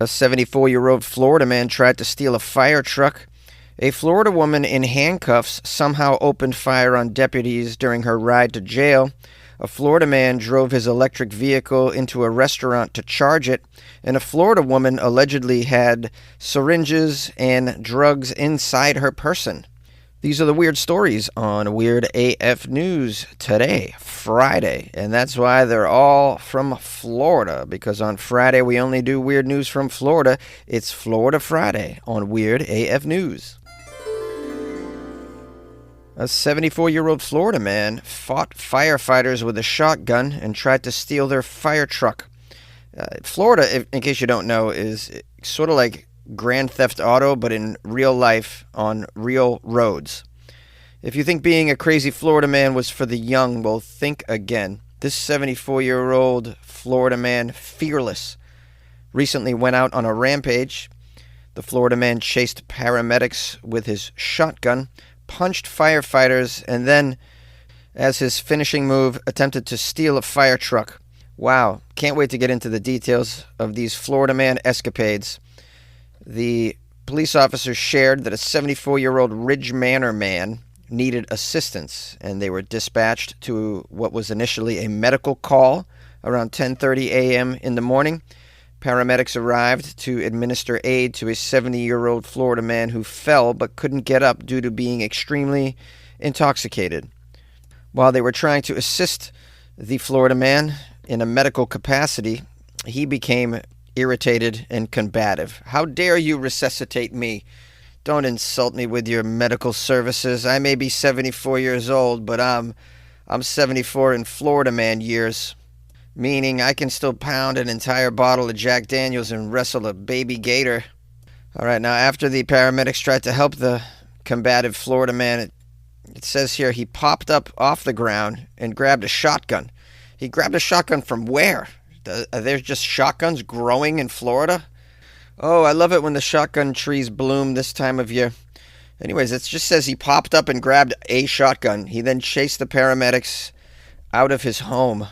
A 74-year-old Florida man tried to steal a fire truck. A Florida woman in handcuffs somehow opened fire on deputies during her ride to jail. A Florida man drove his electric vehicle into a restaurant to charge it. And a Florida woman allegedly had syringes and drugs inside her person. These are the weird stories on Weird AF News today, Friday. And that's why they're all from Florida, because on Friday we only do weird news from Florida. It's Florida Friday on Weird AF News. A 74-year-old Florida man fought firefighters with a shotgun and tried to steal their fire truck. Florida, in case you don't know, is sort of like Grand Theft Auto, but in real life on real roads. If you think being a crazy Florida man was for the young, well, think again. This 74-year-old Florida man, fearless, recently went out on a rampage. The Florida man chased paramedics with his shotgun, punched firefighters, and then, as his finishing move, attempted to steal a fire truck. Wow, can't wait to get into the details of these Florida man escapades. The police officers shared that a 74-year-old Ridge Manor man needed assistance, and they were dispatched to what was initially a medical call around 10:30 a.m. in the morning. Paramedics arrived to administer aid to a 70-year-old Florida man who fell but couldn't get up due to being extremely intoxicated. While they were trying to assist the Florida man in a medical capacity, he became irritated and combative. How dare you resuscitate me? Don't insult me with your medical services. I may be 74 years old, but I'm 74 in Florida man years, meaning I can still pound an entire bottle of Jack Daniels and wrestle a baby gator. All right, now after the paramedics tried to help the combative Florida man, it says here he popped up off the ground and grabbed a shotgun. He grabbed a shotgun from where? Are there just shotguns growing in Florida? Oh, I love it when the shotgun trees bloom this time of year. Anyways, it just says he popped up and grabbed a shotgun. He then chased the paramedics out of his home.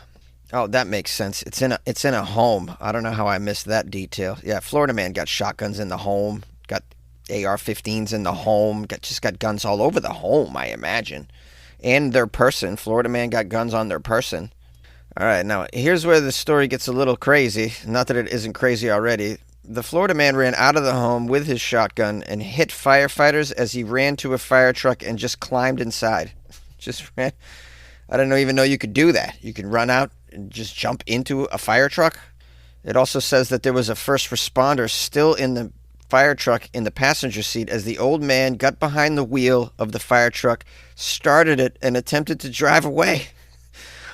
Oh, that makes sense. It's in a home. I don't know how I missed that detail. Yeah, Florida man got shotguns in the home, got AR-15s in the home, got guns all over the home, I imagine. And their person. Florida man got guns on their person. All right, now here's where the story gets a little crazy. Not that it isn't crazy already. The Florida man ran out of the home with his shotgun and hit firefighters as he ran to a fire truck and just climbed inside. Just ran. I didn't even know you could do that. You can run out and just jump into a fire truck. It also says that there was a first responder still in the fire truck in the passenger seat as the old man got behind the wheel of the fire truck, started it, and attempted to drive away.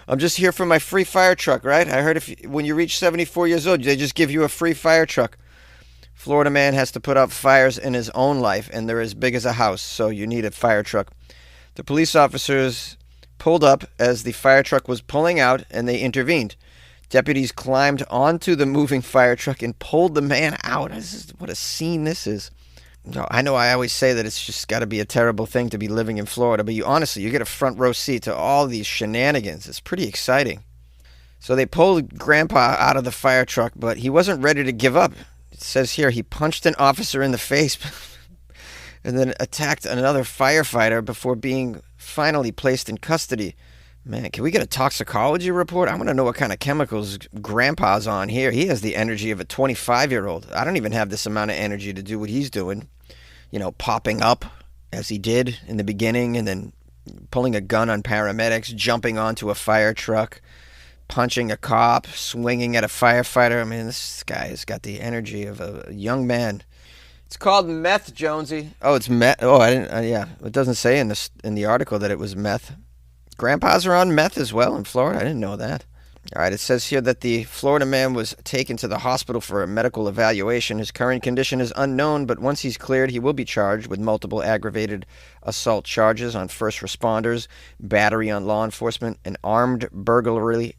I'm just here for my free fire truck, right? I heard when you reach 74 years old, they just give you a free fire truck. Florida man has to put out fires in his own life, and they're as big as a house, so you need a fire truck. The police officers pulled up as the fire truck was pulling out, and they intervened. Deputies climbed onto the moving fire truck and pulled the man out. What a scene this is. I know I always say that it's just got to be a terrible thing to be living in Florida, but you get a front row seat to all these shenanigans. It's pretty exciting. So they pulled Grandpa out of the fire truck, but he wasn't ready to give up. It says here he punched an officer in the face and then attacked another firefighter before being finally placed in custody. Man, can we get a toxicology report? I want to know what kind of chemicals Grandpa's on here. He has the energy of a 25-year-old. I don't even have this amount of energy to do what he's doing. Popping up as he did in the beginning and then pulling a gun on paramedics, jumping onto a fire truck, punching a cop, swinging at a firefighter. I mean, this guy has got the energy of a young man. It's called meth, Jonesy. Oh, it's meth. Oh, I didn't. Yeah, it doesn't say in the article that it was meth. Grandpas are on meth as well in Florida. I didn't know that. All right, it says here that the Florida man was taken to the hospital for a medical evaluation. His current condition is unknown, but once he's cleared, he will be charged with multiple aggravated assault charges on first responders, battery on law enforcement, and armed burglary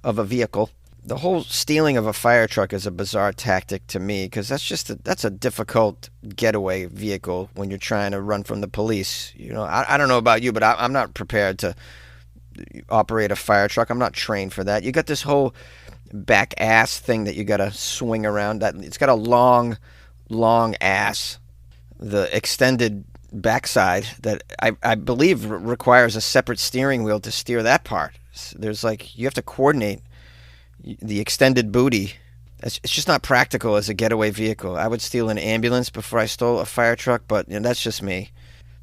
of a vehicle. The whole stealing of a fire truck is a bizarre tactic to me because that's a difficult getaway vehicle when you're trying to run from the police. I don't know about you, but I'm not prepared to operate a fire truck. I'm not trained for that. You got this whole back ass thing that you gotta swing around. That it's got a long, long ass. The extended backside that I believe requires a separate steering wheel to steer that part. There's like you have to coordinate the extended booty. It's just not practical as a getaway vehicle. I would steal an ambulance before I stole a fire truck, but that's just me.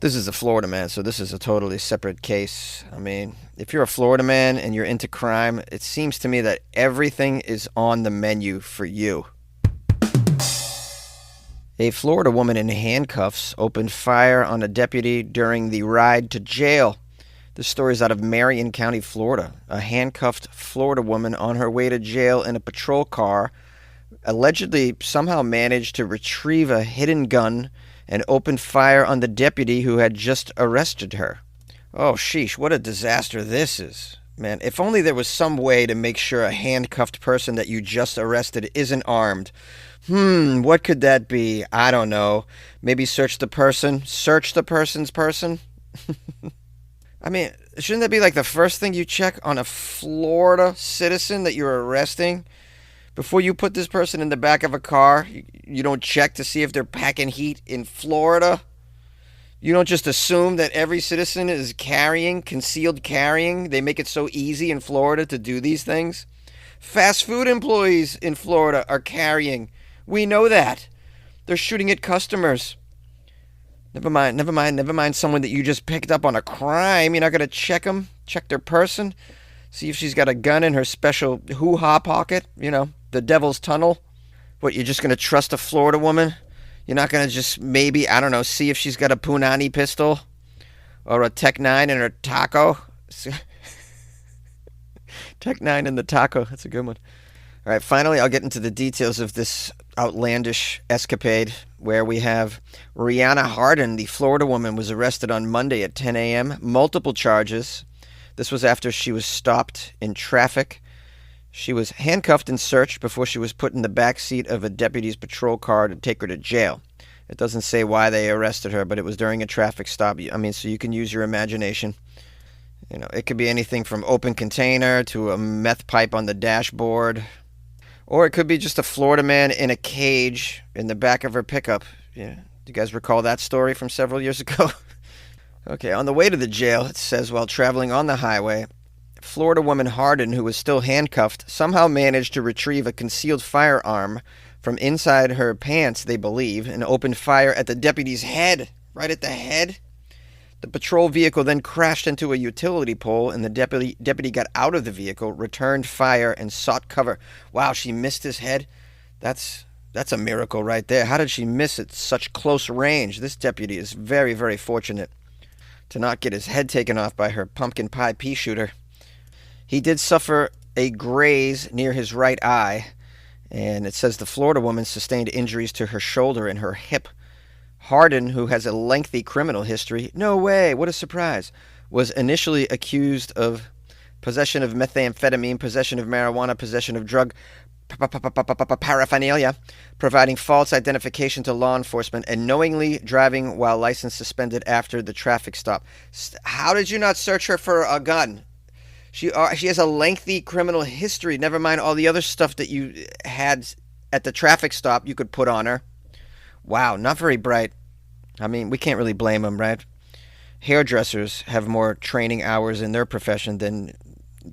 This is a Florida man, so this is a totally separate case. I mean, if you're a Florida man and you're into crime, it seems to me that everything is on the menu for you. A Florida woman in handcuffs opened fire on a deputy during the ride to jail. This story is out of Marion County, Florida. A handcuffed Florida woman on her way to jail in a patrol car allegedly somehow managed to retrieve a hidden gun and opened fire on the deputy who had just arrested her. Oh, sheesh, what a disaster this is. Man, if only there was some way to make sure a handcuffed person that you just arrested isn't armed. What could that be? I don't know. Maybe search the person? Search the person's person? I mean, shouldn't that be like the first thing you check on a Florida citizen that you're arresting? Before you put this person in the back of a car, you don't check to see if they're packing heat in Florida? You don't just assume that every citizen is concealed carrying? They make it so easy in Florida to do these things. Fast food employees in Florida are carrying. We know that. They're shooting at customers. Never mind someone that you just picked up on a crime. You're not going to check them, check their person, see if she's got a gun in her special hoo-ha pocket, the devil's tunnel. What, you're just going to trust a Florida woman? You're not going to just maybe, I don't know, see if she's got a Punani pistol or a Tech 9 in her taco? Tech 9 in the taco, that's a good one. All right, finally, I'll get into the details of this outlandish escapade where we have Rihanna Harden, the Florida woman, was arrested on Monday at 10 a.m., multiple charges. This was after she was stopped in traffic. She was handcuffed and searched before she was put in the back seat of a deputy's patrol car to take her to jail. It doesn't say why they arrested her, but it was during a traffic stop. I mean, so you can use your imagination. It could be anything from open container to a meth pipe on the dashboard. Or it could be just a Florida man in a cage in the back of her pickup. Yeah. Do you guys recall that story from several years ago? Okay, on the way to the jail, it says, while traveling on the highway, Florida woman Harden, who was still handcuffed, somehow managed to retrieve a concealed firearm from inside her pants, they believe, and opened fire at the deputy's head. Right at the head. The patrol vehicle then crashed into a utility pole, and the deputy got out of the vehicle, returned fire, and sought cover. Wow, she missed his head? That's a miracle right there. How did she miss at such close range? This deputy is very, very fortunate to not get his head taken off by her pumpkin pie pea shooter. He did suffer a graze near his right eye, and it says the Florida woman sustained injuries to her shoulder and her hip. Harden, who has a lengthy criminal history, no way, what a surprise, was initially accused of possession of methamphetamine, possession of marijuana, possession of drug paraphernalia, providing false identification to law enforcement, and knowingly driving while license suspended after the traffic stop. How did you not search her for a gun? She has a lengthy criminal history. Never mind all the other stuff that you had at the traffic stop you could put on her. Wow, not very bright. I mean, we can't really blame them, right? Hairdressers have more training hours in their profession than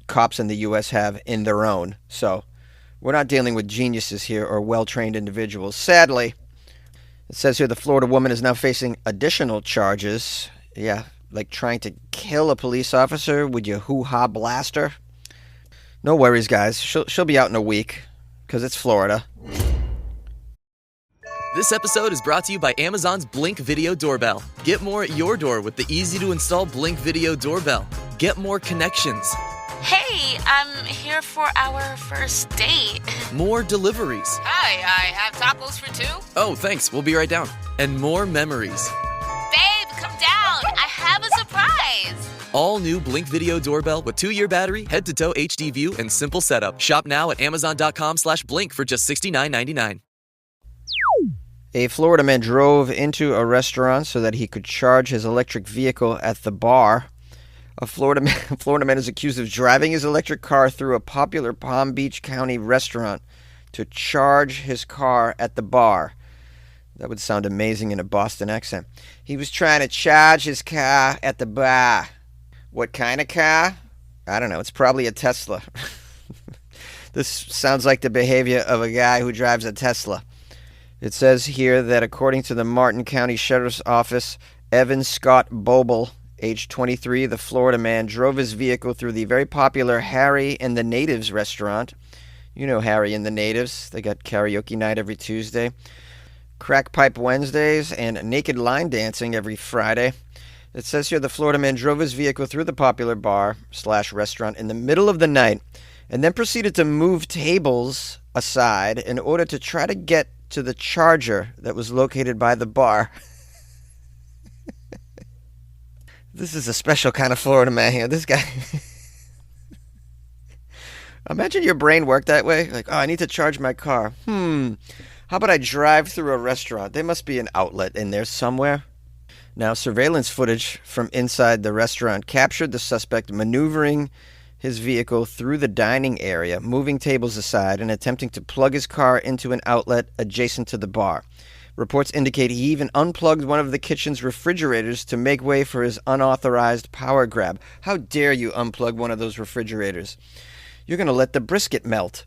cops in the U.S. have in their own. So we're not dealing with geniuses here or well-trained individuals. Sadly, it says here the Florida woman is now facing additional charges. Yeah, like trying to kill a police officer with your hoo-ha blaster. No worries, guys. She'll be out in a week because it's Florida. This episode is brought to you by Amazon's Blink Video Doorbell. Get more at your door with the easy-to-install Blink Video Doorbell. Get more connections. Hey, I'm here for our first date. More deliveries. Hi, I have tacos for two. Oh, thanks. We'll be right down. And more memories. Babe, come down. I have a surprise. All new Blink Video Doorbell with 2-year battery, head-to-toe HD view, and simple setup. Shop now at Amazon.com/Blink for just $69.99. A Florida man drove into a restaurant so that he could charge his electric vehicle at the bar. A Florida man, Florida man is accused of driving his electric car through a popular Palm Beach County restaurant to charge his car at the bar. That would sound amazing in a Boston accent. He was trying to charge his car at the bar. What kind of car? I don't know. It's probably a Tesla. This sounds like the behavior of a guy who drives a Tesla. It says here that according to the Martin County Sheriff's Office, Evan Scott Boble, age 23, the Florida man, drove his vehicle through the very popular Harry and the Natives restaurant. You know Harry and the Natives. They got karaoke night every Tuesday, crack pipe Wednesdays, and naked line dancing every Friday. It says here the Florida man drove his vehicle through the popular bar/restaurant in the middle of the night and then proceeded to move tables aside in order to try to get to the charger that was located by the bar. This is a special kind of Florida man here. This guy. Imagine your brain worked that way. Like, oh, I need to charge my car. How about I drive through a restaurant? There must be an outlet in there somewhere. Now, surveillance footage from inside the restaurant captured the suspect maneuvering his vehicle through the dining area, moving tables aside, and attempting to plug his car into an outlet adjacent to the bar. Reports indicate he even unplugged one of the kitchen's refrigerators to make way for his unauthorized power grab. How dare you unplug one of those refrigerators? You're going to let the brisket melt.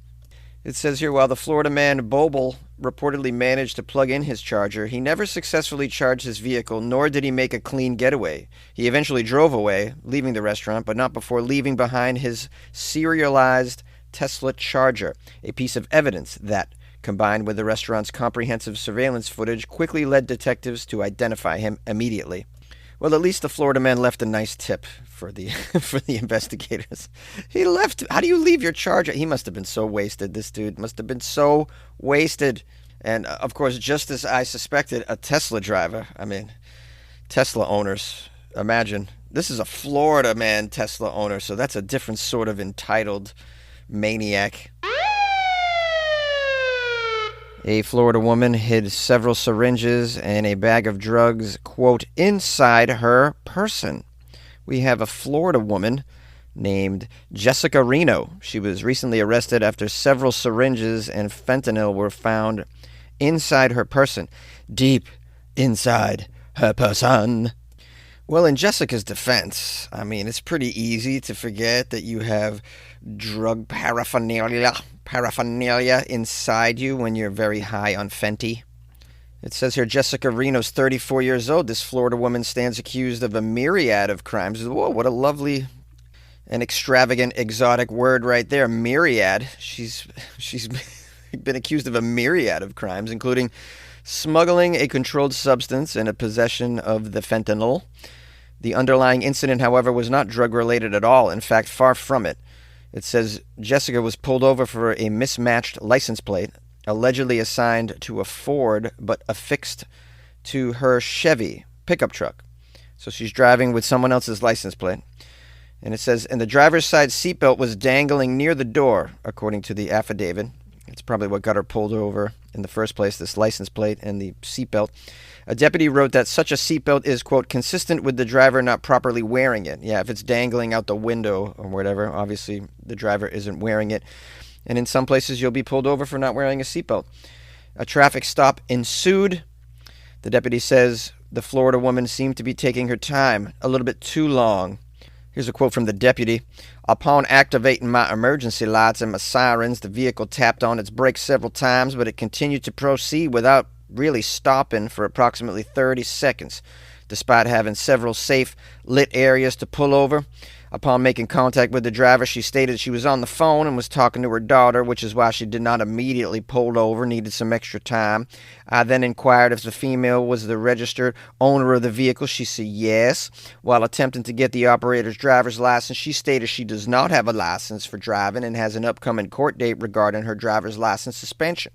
It says here, while the Florida man Boble reportedly managed to plug in his charger, he never successfully charged his vehicle, nor did he make a clean getaway. He eventually drove away, leaving the restaurant, but not before leaving behind his serialized Tesla Charger, a piece of evidence that, combined with the restaurant's comprehensive surveillance footage, quickly led detectives to identify him immediately. Well, at least the Florida man left a nice tip for the for the investigators. He left. How do you leave your charger? He must have been so wasted. This dude must have been so wasted. And of course, just as I suspected, a Tesla driver. I mean, Tesla owners. Imagine this is a Florida man Tesla owner, so that's a different sort of entitled maniac. A Florida woman hid several syringes and a bag of drugs, quote, inside her person. We have a Florida woman named Jessica Reno. She was recently arrested after several syringes and fentanyl were found inside her person. Deep inside her person. Well, in Jessica's defense, I mean, it's pretty easy to forget that you have drug paraphernalia inside you when you're very high on Fenty. It says here Jessica Reno's 34 years old. This Florida woman stands accused of a myriad of crimes. Whoa, what a lovely and extravagant, exotic word right there. Myriad. She's been accused of a myriad of crimes, including smuggling a controlled substance and a possession of the fentanyl. The underlying incident, however, was not drug-related at all. In fact, far from it. It says Jessica was pulled over for a mismatched license plate, allegedly assigned to a Ford, but affixed to her Chevy pickup truck. So she's driving with someone else's license plate. And it says, and the driver's side seatbelt was dangling near the door, according to the affidavit. It's probably what got her pulled over in the first place, this license plate and the seatbelt. A deputy wrote that such a seatbelt is, quote, consistent with the driver not properly wearing it. Yeah, if it's dangling out the window or whatever, obviously the driver isn't wearing it. And in some places, you'll be pulled over for not wearing a seatbelt. A traffic stop ensued. The deputy says the Florida woman seemed to be taking her time, a little bit too long. Here's a quote from the deputy. Upon activating my emergency lights and my sirens, the vehicle tapped on its brakes several times, but it continued to proceed without really stopping for approximately 30 seconds, despite having several safe, lit areas to pull over. Upon making contact with the driver, she stated she was on the phone and was talking to her daughter, which is why she did not immediately pull over, needed some extra time. I then inquired if the female was the registered owner of the vehicle. She said yes. While attempting to get the operator's driver's license, she stated she does not have a license for driving and has an upcoming court date regarding her driver's license suspension.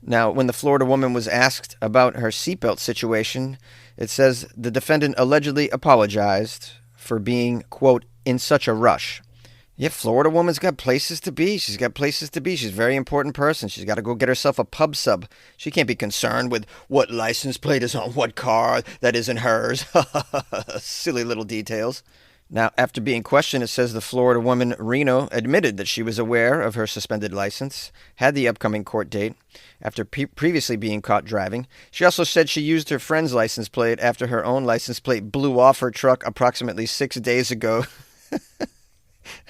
Now, when the Florida woman was asked about her seatbelt situation, it says the defendant allegedly apologized for being, quote, in such a rush. Yeah, Florida woman's got places to be. She's got places to be. She's a very important person. She's got to go get herself a pub sub. She can't be concerned with what license plate is on what car that isn't hers. Silly little details. Now, after being questioned, it says the Florida woman Reno admitted that she was aware of her suspended license, had the upcoming court date after previously being caught driving. She also said she used her friend's license plate after her own license plate blew off her truck approximately 6 days ago.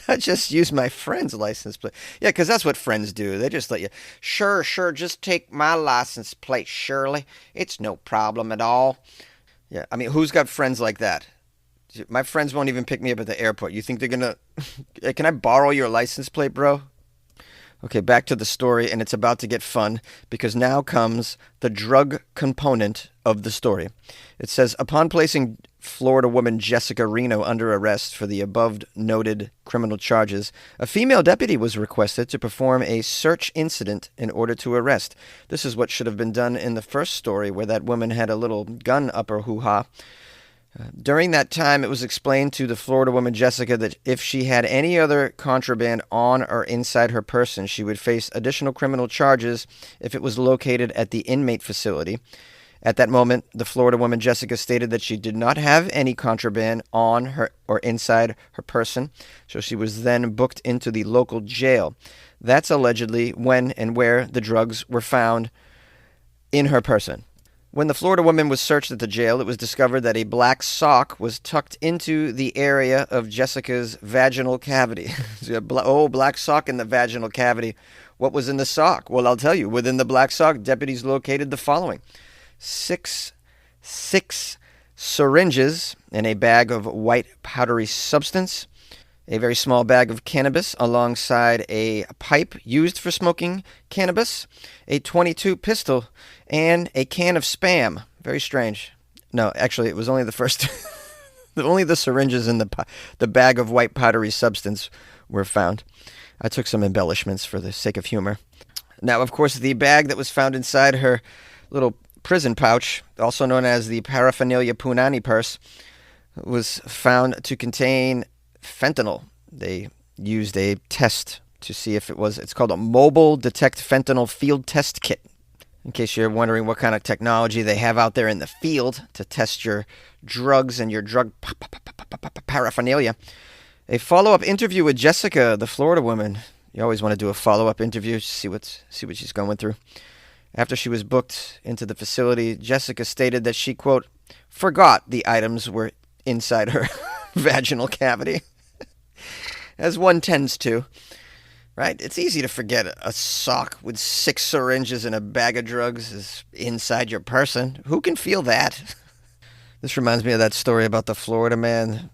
I just used my friend's license plate. Yeah, because that's what friends do. They just let you, sure, just take my license plate, Shirley. It's no problem at all. Yeah, I mean, who's got friends like that? My friends won't even pick me up at the airport. You think they're going to... Can I borrow your license plate, bro? Okay, back to the story, and it's about to get fun because now comes the drug component of the story. It says, upon placing Florida woman Jessica Reno under arrest for the above-noted criminal charges, a female deputy was requested to perform a search incident in order to arrest. This is what should have been done in the first story where that woman had a little gun up her hoo-ha. During that time, it was explained to the Florida woman Jessica that if she had any other contraband on or inside her person, she would face additional criminal charges if it was located at the inmate facility. At that moment, the Florida woman Jessica stated that she did not have any contraband on her or inside her person, so she was then booked into the local jail. That's allegedly when and where the drugs were found in her person. When the Florida woman was searched at the jail, it was discovered that a black sock was tucked into the area of Jessica's vaginal cavity. Black sock in the vaginal cavity. What was in the sock? Well, I'll tell you. Within the black sock, deputies located the following. Six syringes in a bag of white powdery substance, a very small bag of cannabis alongside a pipe used for smoking cannabis, a .22 pistol, and a can of Spam. Very strange. No, actually, it was only the first... only the syringes in the bag of white powdery substance were found. I took some embellishments for the sake of humor. Now, of course, the bag that was found inside her little prison pouch, also known as the paraphernalia punani purse, was found to contain fentanyl. They used a test to see if it's called a mobile detect fentanyl field test kit. In case you're wondering what kind of technology they have out there in the field to test your drugs and your drug paraphernalia. A follow-up interview with Jessica, the Florida woman. You always want to do a follow-up interview, see what she's going through. After she was booked into the facility, Jessica stated that she, quote, forgot the items were inside her vaginal cavity. As one tends to, right? It's easy to forget a sock with 6 syringes and a bag of drugs is inside your person. Who can feel that? This reminds me of that story about the Florida man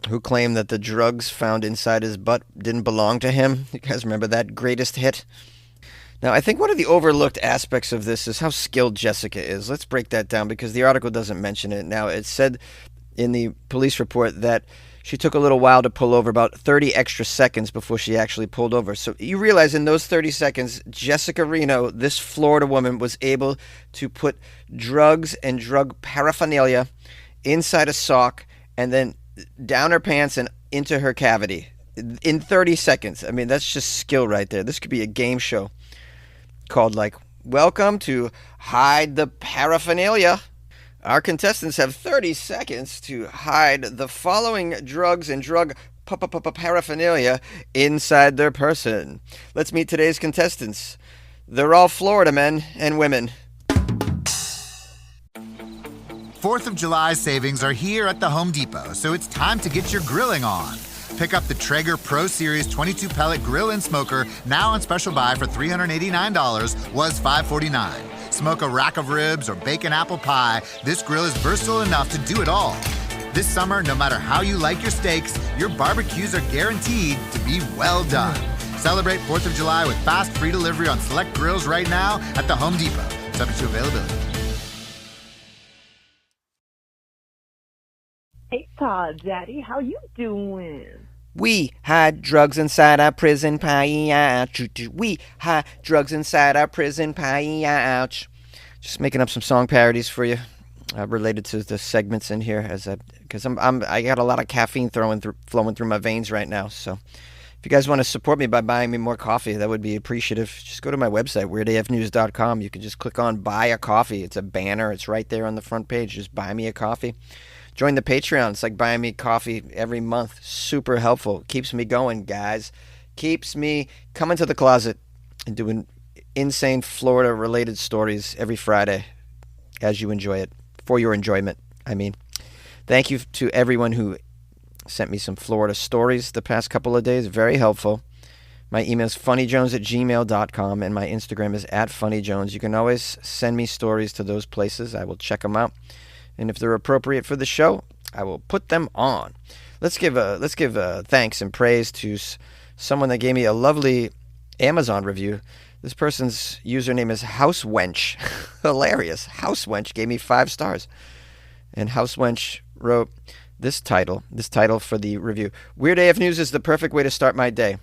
who claimed that the drugs found inside his butt didn't belong to him. You guys remember that greatest hit? Now, I think one of the overlooked aspects of this is how skilled Jessica is. Let's break that down because the article doesn't mention it. Now, it said in the police report that she took a little while to pull over, about 30 extra seconds before she actually pulled over. So you realize in those 30 seconds, Jessica Reno, this Florida woman, was able to put drugs and drug paraphernalia inside a sock and then down her pants and into her cavity in 30 seconds. I mean, that's just skill right there. This could be a game show called, like, Welcome to Hide the Paraphernalia. Our contestants have 30 seconds to hide the following drugs and drug paraphernalia inside their person. Let's meet today's contestants. They're all Florida men and women. 4th of July savings are here at the Home Depot, so it's time to get your grilling on. Pick up the Traeger Pro Series 22 pellet grill and smoker, now on special buy for $389, was $549. Smoke a rack of ribs or bake an apple pie, this grill is versatile enough to do it all. This summer, no matter how you like your steaks, your barbecues are guaranteed to be well done. Celebrate 4th of July with fast free delivery on select grills right now at the Home Depot. Subject to availability. Hey, Todd, Daddy, how you doing? We hide drugs inside our prison pouch. We hide drugs inside our prison pouch. Just making up some song parodies for you, related to the segments in here, because I got a lot of caffeine flowing through my veins right now. So, if you guys want to support me by buying me more coffee, that would be appreciative. Just go to my website, weirdafnews.com. You can just click on Buy a Coffee. It's a banner. It's right there on the front page. Just buy me a coffee. Join the Patreon. It's like buying me coffee every month. Super helpful. Keeps me going, guys. Keeps me coming to the closet and doing insane Florida-related stories every Friday as you enjoy it. For your enjoyment, I mean. Thank you to everyone who sent me some Florida stories the past couple of days. Very helpful. My email is funnyjones@gmail.com, and my Instagram is @funnyjones. You can always send me stories to those places. I will check them out. And if they're appropriate for the show, I will put them on. Let's give thanks and praise to someone that gave me a lovely Amazon review. This person's username is Housewench. Hilarious. Housewench gave me 5 stars. And Housewench wrote this title for the review. Weird AF News is the perfect way to start my day.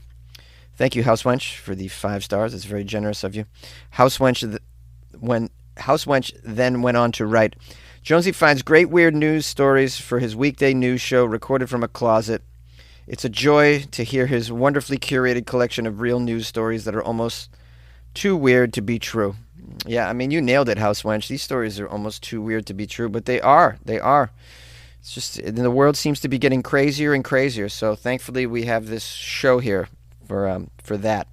Thank you, Housewench, for the 5 stars. It's very generous of you. Housewench then went on to write, Jonesy finds great weird news stories for his weekday news show recorded from a closet. It's a joy to hear his wonderfully curated collection of real news stories that are almost too weird to be true. Yeah, I mean, you nailed it, Housewench. These stories are almost too weird to be true, but they are. They are. It's just the world seems to be getting crazier and crazier. So thankfully, we have this show here for that,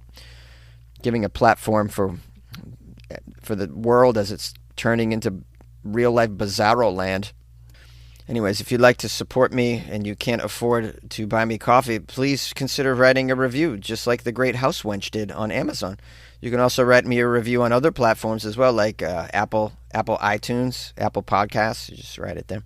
giving a platform for the world as it's turning into real life bizarro land. Anyways, if you'd like to support me and you can't afford to buy me coffee, please consider writing a review, just like the great Housewench did on Amazon. You can also write me a review on other platforms as well, like Apple iTunes, Apple Podcasts. You just write it there.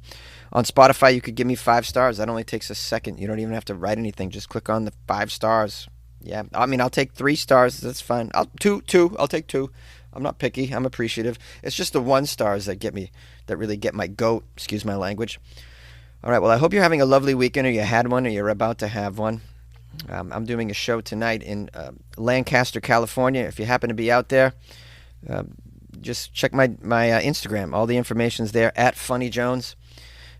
On Spotify, you could give me 5 stars. That only takes a second. You don't even have to write anything. Just click on the 5 stars. Yeah, I mean, I'll take 3 stars. That's fine. I'll take 2. I'm not picky. I'm appreciative. It's just the 1 stars that really get my goat. Excuse my language. All right, well, I hope you're having a lovely weekend, or you had one, or you're about to have one. I'm doing a show tonight in Lancaster, California. If you happen to be out there, just check my Instagram. All the information's there, @funnyjones.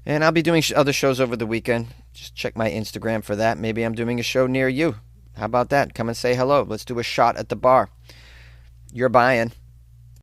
And I'll be doing other shows over the weekend. Just check my Instagram for that. Maybe I'm doing a show near you. How about that? Come and say hello. Let's do a shot at the bar. You're buying.